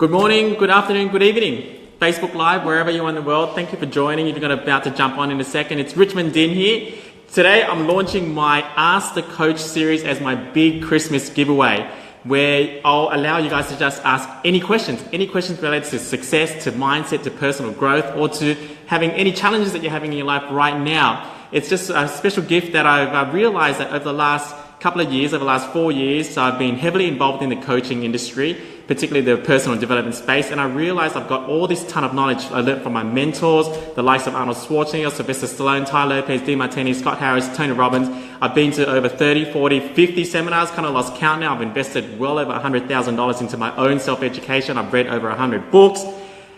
Good morning, good afternoon, good evening. Facebook Live, wherever you are in the world, thank you for joining. If you're about to jump on in a second, it's Richmond Din here. Today I'm launching my Ask the Coach series as my big Christmas giveaway, where I'll allow you guys to just ask any questions related to success, to mindset, to personal growth, or to having any challenges that you're having in your life right now. It's just a special gift that I've realized that over the last couple of years, over the last 4 years, I've been heavily involved in the coaching industry, particularly the personal development space, and I realized I've got all this ton of knowledge I learned from my mentors, the likes of Arnold Schwarzenegger, Sylvester Stallone, Ty Lopez, Demartini, Scott Harris, Tony Robbins. I've been to over 30, 40, 50 seminars, kind of lost count now. I've invested well over $100,000 into my own self-education. I've read over 100 books,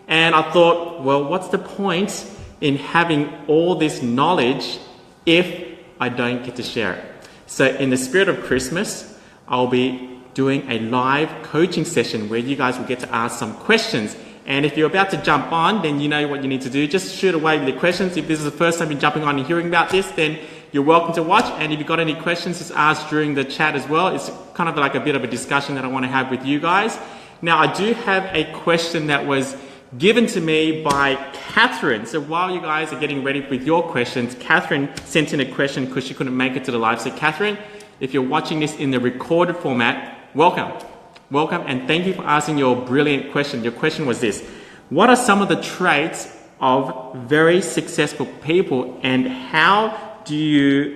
and I thought, well, what's the point in having all this knowledge if I don't get to share it? So in the spirit of Christmas, I'll be doing a live coaching session where you guys will get to ask some questions. And if you're about to jump on, then you know what you need to do. Just shoot away with your questions. If this is the first time you're jumping on and hearing about this, then you're welcome to watch. And if you've got any questions, just ask during the chat as well. It's kind of like a bit of a discussion that I want to have with you guys. Now, I do have a question that was given to me by Catherine. So while you guys are getting ready with your questions, Catherine sent in a question because she couldn't make it to the live. So Catherine, if you're watching this in the recorded format, welcome, and thank you for asking your brilliant question. Your question was this: what are some of the traits of very successful people, and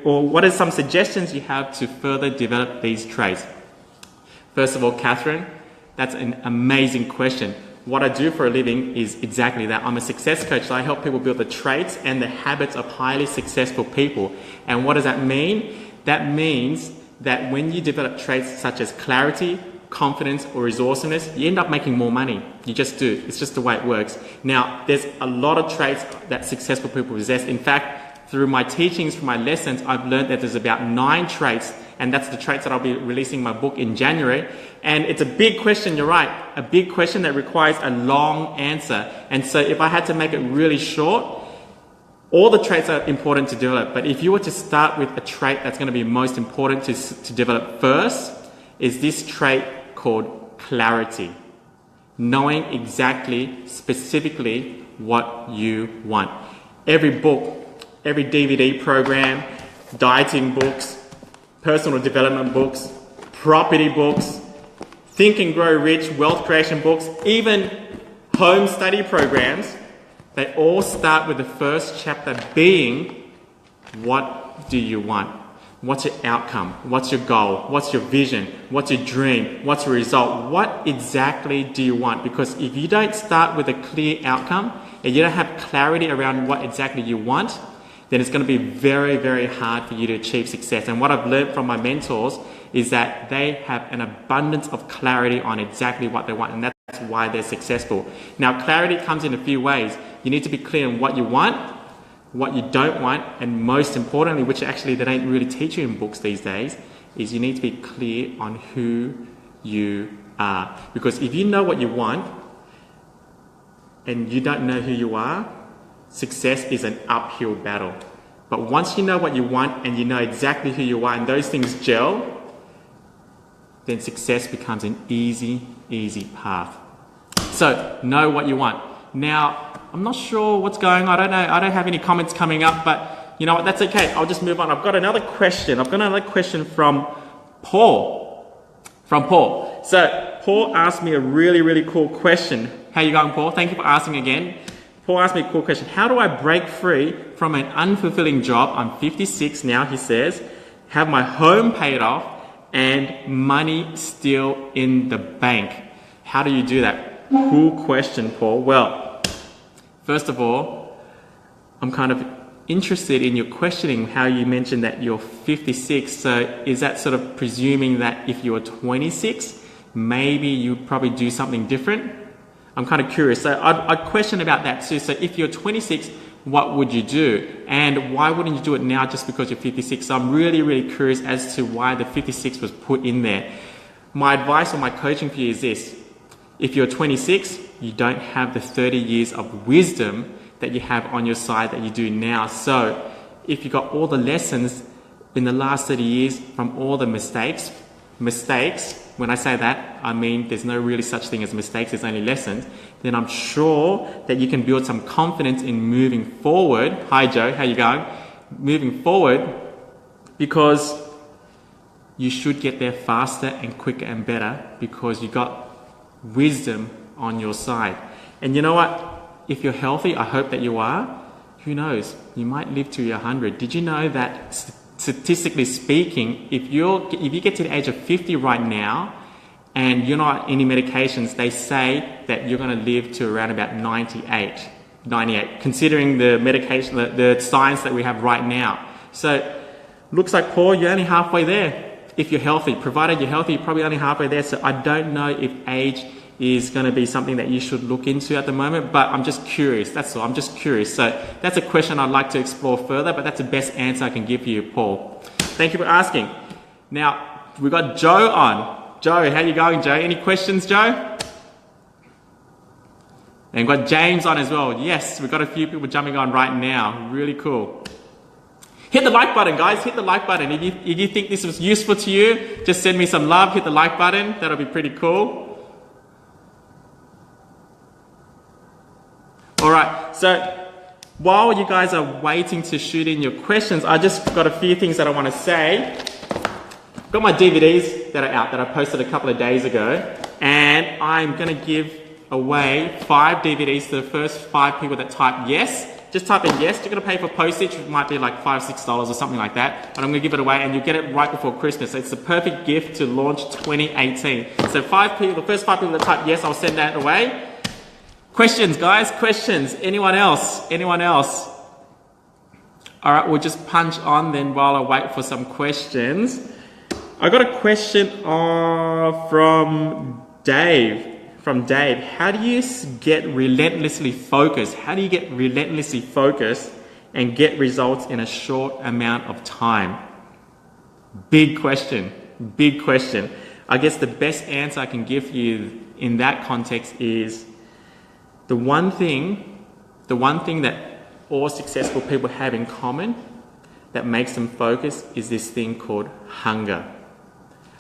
what are some suggestions you have to further develop these traits? First of all, Catherine, that's an amazing question. What I do for a living is exactly that. I'm a success coach, so I help people build the traits and the habits of highly successful people. And what does that mean? That means that when you develop traits such as clarity, confidence, or resourcefulness, you end up making more money. You just do. It's just the way it works. Now, there's a lot of traits that successful people possess. In fact, through my teachings, from my lessons, I've learned that there's about 9 traits, and that's the traits that I'll be releasing my book in January. And it's a big question, you're right, a big question that requires a long answer. And so if I had to make it really short, all the traits are important to develop, but if you were to start with a trait that's going to be most important to develop first, is this trait called clarity. Knowing exactly, specifically what you want. Every book, every DVD program, dieting books, personal development books, property books, Think and Grow Rich, wealth creation books, even home study programs, they all start with the first chapter being, what do you want? What's your outcome? What's your goal? What's your vision? What's your dream? What's your result? What exactly do you want? Because if you don't start with a clear outcome and you don't have clarity around what exactly you want, then it's going to be very, very hard for you to achieve success. And what I've learned from my mentors is that they have an abundance of clarity on exactly what they want, and that's why they're successful. Now, clarity comes in a few ways. You need to be clear on what you want, what you don't want, and most importantly, which actually they don't really teach you in books these days, is you need to be clear on who you are. Because if you know what you want and you don't know who you are, success is an uphill battle. But once you know what you want and you know exactly who you are and those things gel, then success becomes an easy path. So, know what you want. Now, I'm not sure what's going on. I don't have any comments coming up, but you know what? That's okay. I'll just move on. I've got another question. From Paul. So, Paul asked me a really cool question. How you going, Paul? Thank you for asking again. Paul asked me a cool question. How do I break free from an unfulfilling job? I'm 56 now, he says. Have my home paid off and money still in the bank. How do you do that? Cool question, Paul. Well, first of all, I'm kind of interested in your questioning how you mentioned that you're 56. So is that sort of presuming that if you were 26, maybe you'd probably do something different? I'm kind of curious. So I'd question about that too. So if you're 26, what would you do? And why wouldn't you do it now just because you're 56? So I'm really curious as to why the 56 was put in there. My advice or my coaching for you is this. If you're 26, you don't have the 30 years of wisdom that you have on your side that you do now. So if you got all the lessons in the last 30 years from all the mistakes, mistakes, when I say that, I mean there's no really such thing as mistakes, there's only lessons, then I'm sure that you can build some confidence in moving forward. Hi Joe, how you going? Moving forward, because you should get there faster and quicker and better because you got wisdom on your side. And you know what? If you're healthy, I hope that you are, who knows? You might live to your 100. Did you know that statistically speaking, if you get to the age of 50 right now and you're not on any medications, they say that you're going to live to around about 98, considering the medication, the science that we have right now. So looks like, Paul, you're only halfway there. If you're healthy, provided you're healthy, you're probably only halfway there. So I don't know if age is going to be something that you should look into at the moment, but I'm just curious. That's all. I'm just curious. So that's a question I'd like to explore further, but that's the best answer I can give you, Paul. Thank you for asking. Now, we've got Joe on. Joe, how you going, Joe? Any questions, Joe? And we've got James on as well. Yes, we've got a few people jumping on right now. Really cool. Hit the like button, guys. Hit the like button. If you think this was useful to you, just send me some love. Hit the like button. That'll be pretty cool. All right. So while you guys are waiting to shoot in your questions, I just got a few things that I want to say. I've got my DVDs that are out that I posted a couple of days ago, and I'm going to give away 5 DVDs to the first 5 people that type yes. Just type in yes. You're going to pay for postage. It might be like $5, $6 or something like that. But I'm going to give it away and you'll get it right before Christmas. So it's the perfect gift to launch 2018. So 5 people, the first 5 people that type yes, I'll send that away. Questions, guys? Questions? Anyone else? Anyone else? All right, we'll just punch on then while I wait for some questions. I got a question from Dave. How do you get relentlessly focused? How do you get relentlessly focused and get results in a short amount of time? Big question. Big question. I guess the best answer I can give you in that context is the one thing that all successful people have in common that makes them focus is this thing called hunger.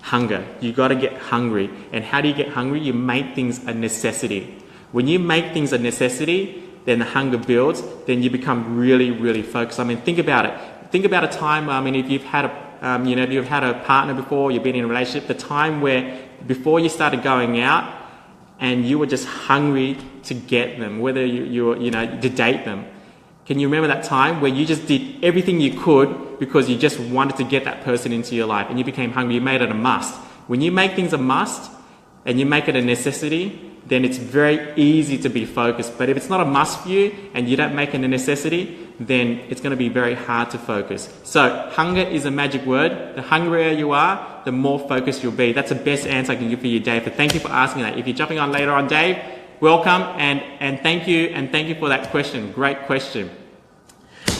Hunger. You got to get hungry. And how do you get hungry? You make things a necessity. When you make things a necessity, then the hunger builds, then you become really, really focused. I mean, think about it. Think about a time, if you've had if you've had a partner before, you've been in a relationship, the time where before you started going out and you were just hungry to get them, whether to date them. Can you remember that time where you just did everything you could because you just wanted to get that person into your life and you became hungry, you made it a must. When you make things a must and you make it a necessity, then it's very easy to be focused. But if it's not a must for you and you don't make it a necessity, then it's going to be very hard to focus. So hunger is a magic word. The hungrier you are, the more focused you'll be. That's the best answer I can give for you, Dave. But thank you for asking that. If you're jumping on later on, Dave, welcome and thank you for that question. Great question.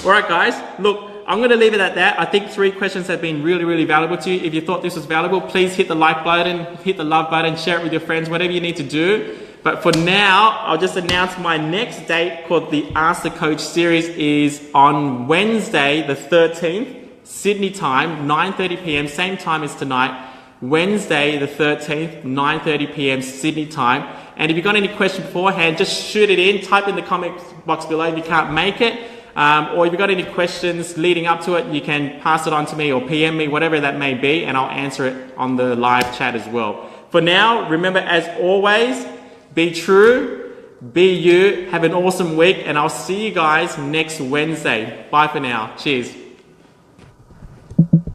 All right, guys, look, I'm going to leave it at that. I think 3 questions have been really, really valuable to you. If you thought this was valuable, please hit the like button, hit the love button, share it with your friends, whatever you need to do. But for now, I'll just announce my next date called the Ask the Coach series is on Wednesday, the 13th, Sydney time, 9:30 p.m, same time as tonight. Wednesday, the 13th, 9:30 p.m, Sydney time. And if you've got any questions beforehand, just shoot it in, type in the comment box below if you can't make it. Or if you've got any questions leading up to it, you can pass it on to me or PM me, whatever that may be, and I'll answer it on the live chat as well. For now, remember, as always, be true, be you, have an awesome week, and I'll see you guys next Wednesday. Bye for now. Cheers.